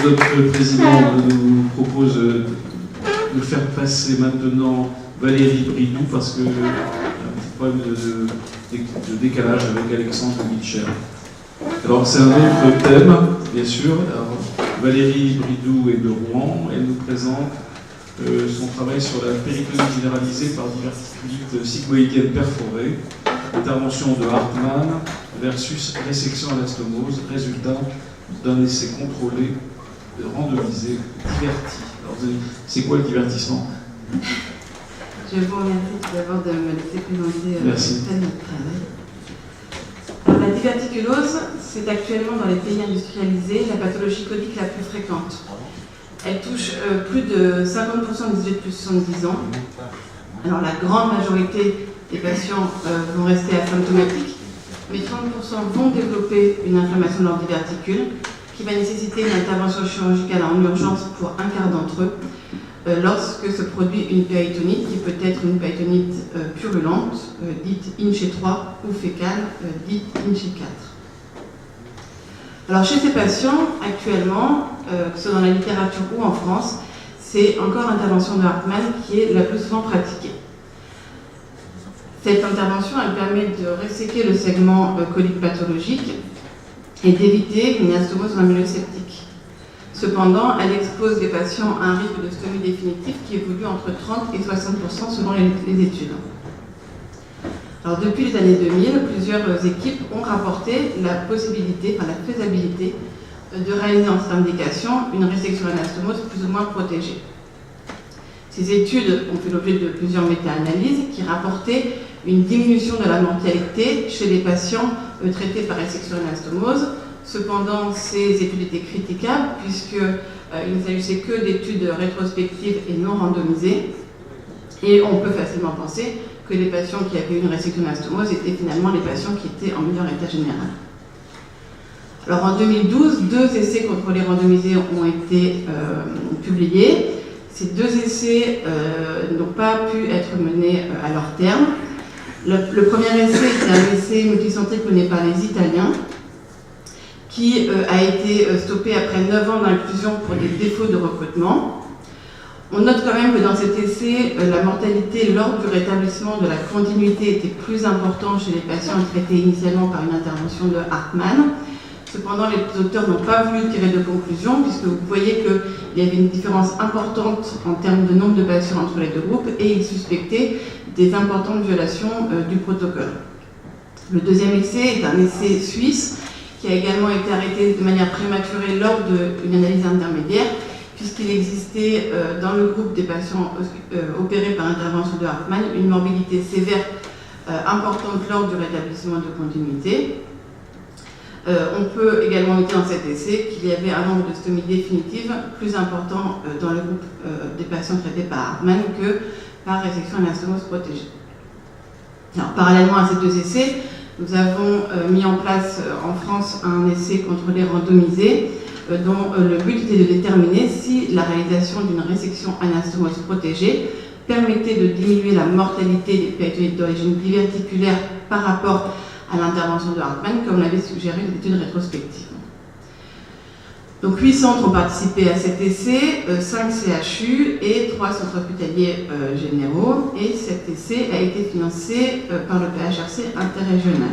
Notre président nous propose de faire passer maintenant Valérie Bridou parce que y a un petit problème de décalage avec Alexandre Mitchell. Alors c'est un autre thème, bien sûr. Alors, Valérie Bridou est de Rouen. Elle nous présente son travail sur la péritonie généralisée par diverticulite sigmoïdienne perforée, intervention de Hartmann versus résection anastomose, résultat d'un essai contrôlé, randomisé, diverti. Alors, c'est quoi le divertissement? Je vous remercie tout d'abord de me laisser présenter notre travail. Alors, la diverticulose, c'est actuellement dans les pays industrialisés la pathologie colique la plus fréquente. Elle touche plus de 50% des sujets de plus de 70 ans. Alors la grande majorité des patients vont rester asymptomatiques, mais 30% vont développer une inflammation de leurs diverticules qui va nécessiter une intervention chirurgicale en urgence pour un quart d'entre eux lorsque se produit une péritonite qui peut être une péritonite purulente, dite INCHE 3, ou fécale, dite INCHE 4. Alors chez ces patients, actuellement, que ce soit dans la littérature ou en France, c'est encore l'intervention de Hartmann qui est la plus souvent pratiquée. Cette intervention, elle permet de resséquer le segment colique pathologique et d'éviter une anastomose dans le milieu septique. Cependant, elle expose les patients à un risque de stomie définitive qui évolue entre 30 et 60% selon les études. Alors, depuis les années 2000, plusieurs équipes ont rapporté la possibilité, enfin la faisabilité, de réaliser en cette indication une résection anastomose plus ou moins protégée. Ces études ont fait l'objet de plusieurs méta-analyses qui rapportaient une diminution de la mortalité chez les patients traités par résection anastomose. Cependant, ces études étaient critiquables puisqu'il ne s'agissait que d'études rétrospectives et non randomisées. Et on peut facilement penser que les patients qui avaient une résection anastomose étaient finalement les patients qui étaient en meilleur état général. Alors en 2012, 2 essais contrôlés randomisés ont été publiés. Ces 2 essais n'ont pas pu être menés à leur terme. Le premier essai était un essai multicentrique mené par les Italiens qui a été stoppé après 9 ans d'inclusion pour des défauts de recrutement. On note quand même que dans cet essai, la mortalité lors du rétablissement de la continuité était plus importante chez les patients traités initialement par une intervention de Hartmann. Cependant, les auteurs n'ont pas voulu tirer de conclusion puisque vous voyez qu'il y avait une différence importante en termes de nombre de patients entre les 2 groupes et ils suspectaient des importantes violations du protocole. Le deuxième essai est un essai suisse qui a également été arrêté de manière prématurée lors d'une analyse intermédiaire puisqu'il existait dans le groupe des patients opérés par intervention de Hartmann une morbidité sévère importante lors du rétablissement de continuité. On peut également noter dans cet essai qu'il y avait un nombre de stomies définitives plus important dans le groupe des patients traités par Hartmann que par résection anastomose protégée. Alors, parallèlement à ces 2 essais, nous avons mis en place en France un essai contrôlé randomisé dont le but était de déterminer si la réalisation d'une résection anastomose protégée permettait de diminuer la mortalité des péritonites d'origine diverticulaire par rapport à l'intervention de Hartmann, comme l'avait suggéré une étude rétrospective. Donc 8 centres ont participé à cet essai, 5 CHU et 3 centres hospitaliers généraux, et cet essai a été financé par le PHRC interrégional.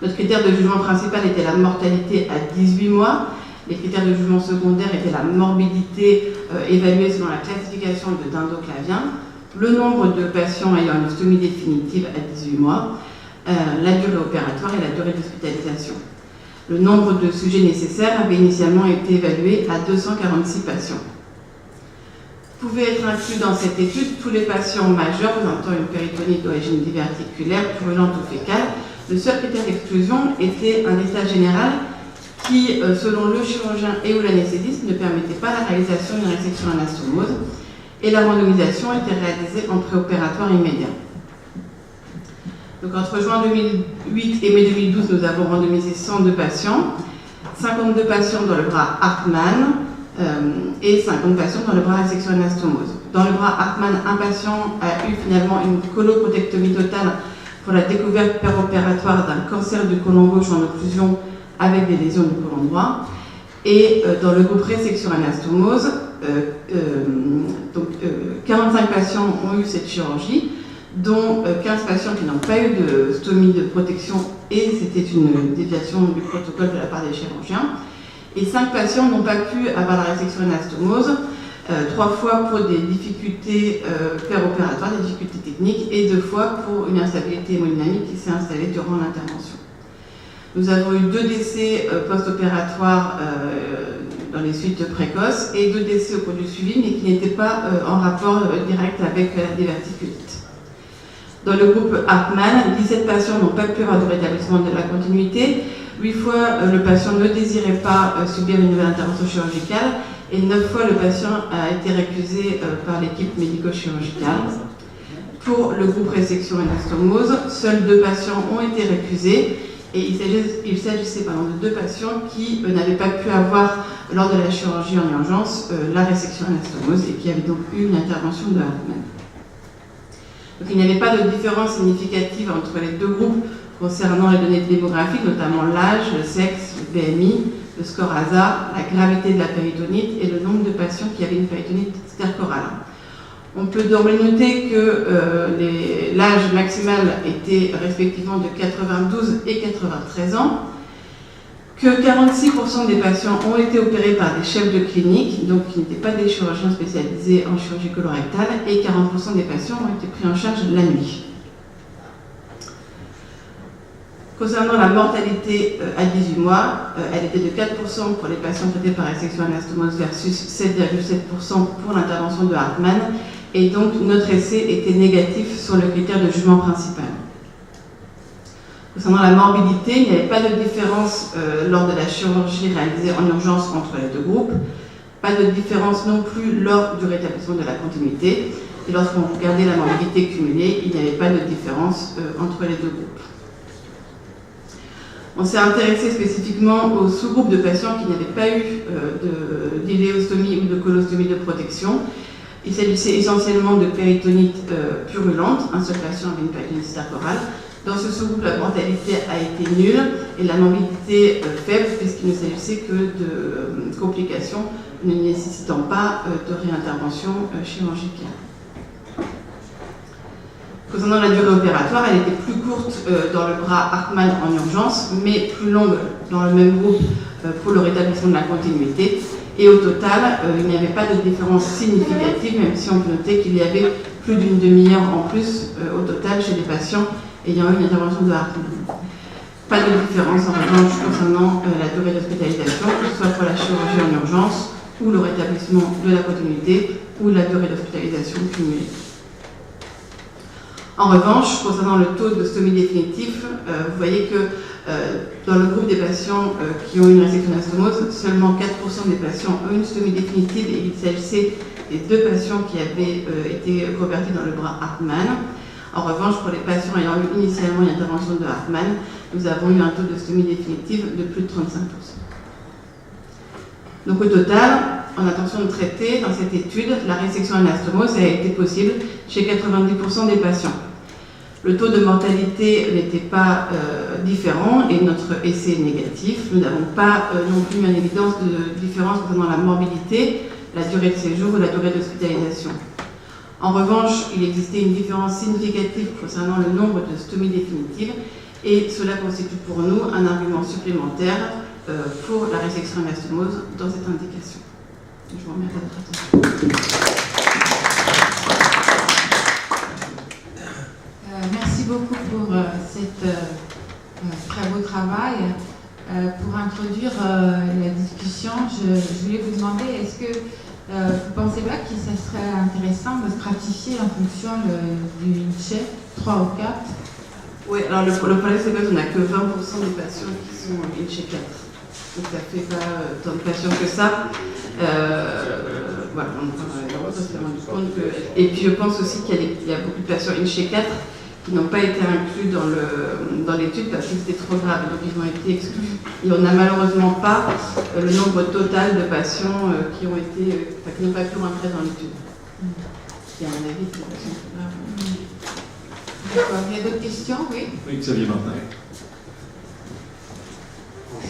Notre critère de jugement principal était la mortalité à 18 mois. Les critères de jugement secondaire étaient la morbidité évaluée selon la classification de Dindo-Clavien, le nombre de patients ayant une stomie définitive à 18 mois, la durée opératoire et la durée d'hospitalisation. Le nombre de sujets nécessaires avait initialement été évalué à 246 patients. Pouvaient être inclus dans cette étude tous les patients majeurs présentant une péritonite d'origine diverticulaire, purulente ou fécale. Le seul critère d'exclusion était un état général qui, selon le chirurgien et ou l'anesthésiste, ne permettait pas la réalisation d'une résection anastomose et la randomisation était réalisée en préopératoire immédiat. Donc entre juin 2008 et mai 2012, nous avons randomisé 102 patients, 52 patients dans le bras Hartmann et 50 patients dans le bras résection anastomose. Dans le bras Hartmann, un patient a eu finalement une coloprotectomie totale pour la découverte péropératoire d'un cancer du côlon gauche en occlusion avec des lésions du côlon droit. Et dans le groupe résection anastomose, 45 patients ont eu cette chirurgie, dont 15 patients qui n'ont pas eu de stomie de protection, et c'était une déviation du protocole de la part des chirurgiens. Et 5 patients n'ont pas pu avoir la résection anastomose, 3 fois pour des difficultés péropératoires, des difficultés techniques, et 2 fois pour une instabilité hémodynamique qui s'est installée durant l'intervention. Nous avons eu 2 décès post-opératoires dans les suites précoces et 2 décès au cours du suivi, mais qui n'étaient pas en rapport direct avec la diverticulite. Dans le groupe Hartmann, 17 patients n'ont pas pu avoir de rétablissement de la continuité. 8 fois, le patient ne désirait pas subir une nouvelle intervention chirurgicale et 9 fois, le patient a été récusé par l'équipe médico-chirurgicale. Pour le groupe résection anastomose, seuls 2 patients ont été récusés et il s'agissait de 2 patients qui n'avaient pas pu avoir, lors de la chirurgie en urgence, la résection anastomose et qui avaient donc eu une intervention de Hartmann. Donc il n'y avait pas de différence significative entre les 2 groupes concernant les données démographiques, notamment l'âge, le sexe, le BMI, le score ASA, la gravité de la péritonite et le nombre de patients qui avaient une péritonite stercorale. On peut d'emblée noter que l'âge maximal était respectivement de 92 et 93 ans, que 46% des patients ont été opérés par des chefs de clinique, donc qui n'étaient pas des chirurgiens spécialisés en chirurgie colorectale, et 40% des patients ont été pris en charge la nuit. Concernant la mortalité à 18 mois, elle était de 4% pour les patients traités par résection anastomose versus 7,7% pour l'intervention de Hartmann, et donc notre essai était négatif sur le critère de jugement principal. Concernant la morbidité, il n'y avait pas de différence lors de la chirurgie réalisée en urgence entre les 2 groupes, pas de différence non plus lors du rétablissement de la continuité, et lorsqu'on regardait la morbidité cumulée, il n'y avait pas de différence entre les 2 groupes. On s'est intéressé spécifiquement au sous-groupe de patients qui n'avaient pas eu d'iléostomie ou de colostomie de protection. Il s'agissait essentiellement de péritonite purulente, un seul patient avait une péritonite stercorale. Dans ce sous-groupe, la mortalité a été nulle et la morbidité faible, puisqu'il ne s'agissait que de complications ne nécessitant pas de réintervention chirurgicale. Concernant la durée opératoire, elle était plus courte dans le bras Hartmann en urgence, mais plus longue dans le même groupe pour le rétablissement de la continuité. Et au total, il n'y avait pas de différence significative, même si on peut noter qu'il y avait plus d'une demi-heure en plus au total chez les patients ayant eu une intervention de Hartmann. Pas de différence en revanche concernant la durée d'hospitalisation, que ce soit pour la chirurgie en urgence ou le rétablissement de la continuité ou la durée d'hospitalisation cumulée. En revanche, concernant le taux de stomie définitif, vous voyez que dans le groupe des patients qui ont une résection anastomose, seulement 4% des patients ont une stomie définitive et il s'agissait des 2 patients qui avaient été convertis dans le bras Hartmann. En revanche, pour les patients ayant eu initialement une intervention de Hartmann, nous avons eu un taux de stomie définitive de plus de 35%. Donc au total, en intention de traiter, dans cette étude, la résection anastomose a été possible chez 90% des patients. Le taux de mortalité n'était pas différent et notre essai est négatif. Nous n'avons pas non plus mis en évidence de différence concernant la morbidité, la durée de séjour ou la durée d'hospitalisation. En revanche, il existait une différence significative concernant le nombre de stomies définitives et cela constitue pour nous un argument supplémentaire pour la résection anastomose dans cette indication. Je vous remercie de votre attention. Merci beaucoup pour cet très beau travail. Pour introduire la discussion, je voulais vous demander, est-ce que vous ne pensez pas que ça serait intéressant de stratifier en fonction du INCHE, 3 ou 4? Oui, alors le problème c'est qu'on n'a que 20% des patients qui sont INCHE 4. Donc ça ne fait pas tant de patients que ça. Voilà, on s'est rendu compte que... Et puis je pense aussi qu'il y a beaucoup de patients INCHE 4 qui n'ont pas été inclus dans l'étude parce que c'était trop grave, donc ils ont été exclus. Et on n'a malheureusement pas le nombre total de patients qui n'ont pas pu rentrer dans l'étude. Et à mon avis, c'est des patients trop graves. D'accord. Il y a d'autres questions? Oui. Oui, Xavier Martin.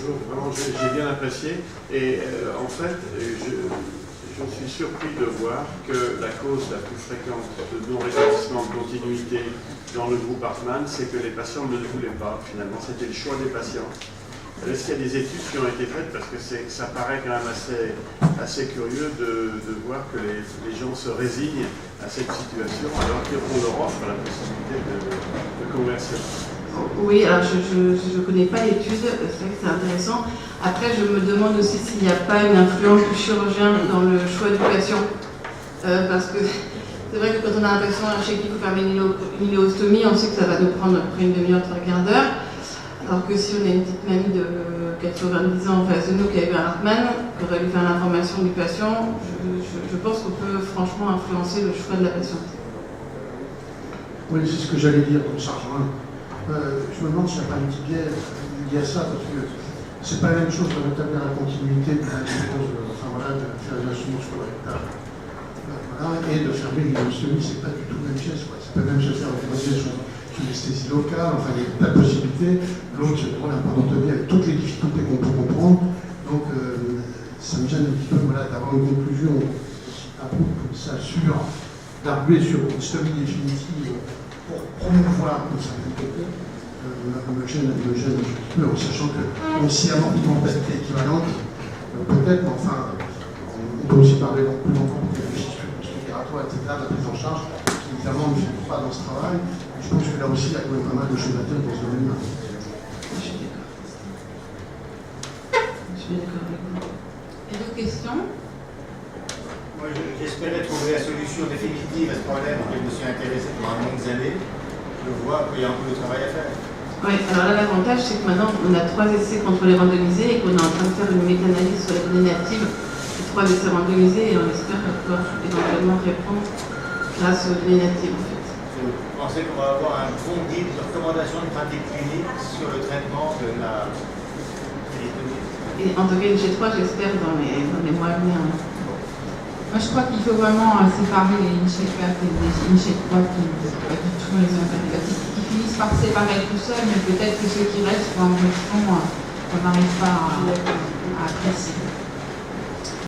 Bonjour, vraiment j'ai bien apprécié. Et en fait, je suis surpris de voir que la cause la plus fréquente de non-rétablissement de continuité dans le groupe Hartmann, c'est que les patients ne le voulaient pas, finalement. C'était le choix des patients. Est-ce qu'il y a des études qui ont été faites? Parce que ça paraît quand même assez curieux de voir que les gens se résignent à cette situation alors qu'on leur offre la possibilité de conversion. Oui, alors je ne connais pas l'étude, c'est vrai que c'est intéressant. Après, je me demande aussi s'il n'y a pas une influence du chirurgien dans le choix du patient. Parce que c'est vrai que quand on a un patient chez qui il faut faire une iléostomie, on sait que ça va nous prendre à peu près une demi-heure, 3/4 d'heure. Alors que si on a une petite mamie de 90 ans en face de nous qui a eu un Hartmann, qui aurait dû faire l'information du patient, je pense qu'on peut franchement influencer le choix de la patiente. Oui, c'est ce que j'allais dire, comme ça rejoint. Je me demande s'il n'y a pas un petit biais lié à ça, parce que c'est pas la même chose de rétablir la continuité de la de faire une assumance colorectale. Et de fermer l'iléostomie, c'est pas du tout le même geste. C'est pas le même geste faire une anesthésie locale, enfin il y a plein de possibilités. L'autre, c'est pour l'importantomie avec toutes les difficultés qu'on peut comprendre. Donc ça me gêne un petit peu d'avoir une conclusion un peu comme ça d'arguer sur une stomie définitive pour promouvoir une certaine côté. Me gêne un petit peu en sachant que si un mentalité équivalente, peut-être, mais enfin, on peut aussi parler plus longtemps de la fissure respiratoire, etc., de la prise en charge, qui évidemment ne fait pas dans ce travail. Je pense que là aussi, il y a quand même pas mal de choses à dire dans ce domaine-là. Je suis d'accord avec vous. Et d'autres questions? Moi, j'espérais trouver la solution définitive à ce problème auquel je me suis intéressé pendant de longues années. Je vois qu'il y a un peu de travail à faire. Oui, alors là, l'avantage, c'est que maintenant, on a 3 essais contrôlés randomisés et qu'on est en train de faire une méta-analyse sur les données natives des 3 essais randomisés et on espère pouvoir éventuellement répondre grâce aux données natives, en fait. Vous pensez qu'on va avoir un bon guide de recommandation de pratique clinique sur le traitement de la téléphonie? Et en tout cas, une G3, j'espère, dans les mois à venir. Moi, je crois qu'il faut vraiment séparer les INSHEC-4 et les INSHEC3 qui sont les antibiotiques, qui finissent par se séparer tout seuls, mais peut-être que ceux qui restent, en question, on n'arrive pas à apprécier.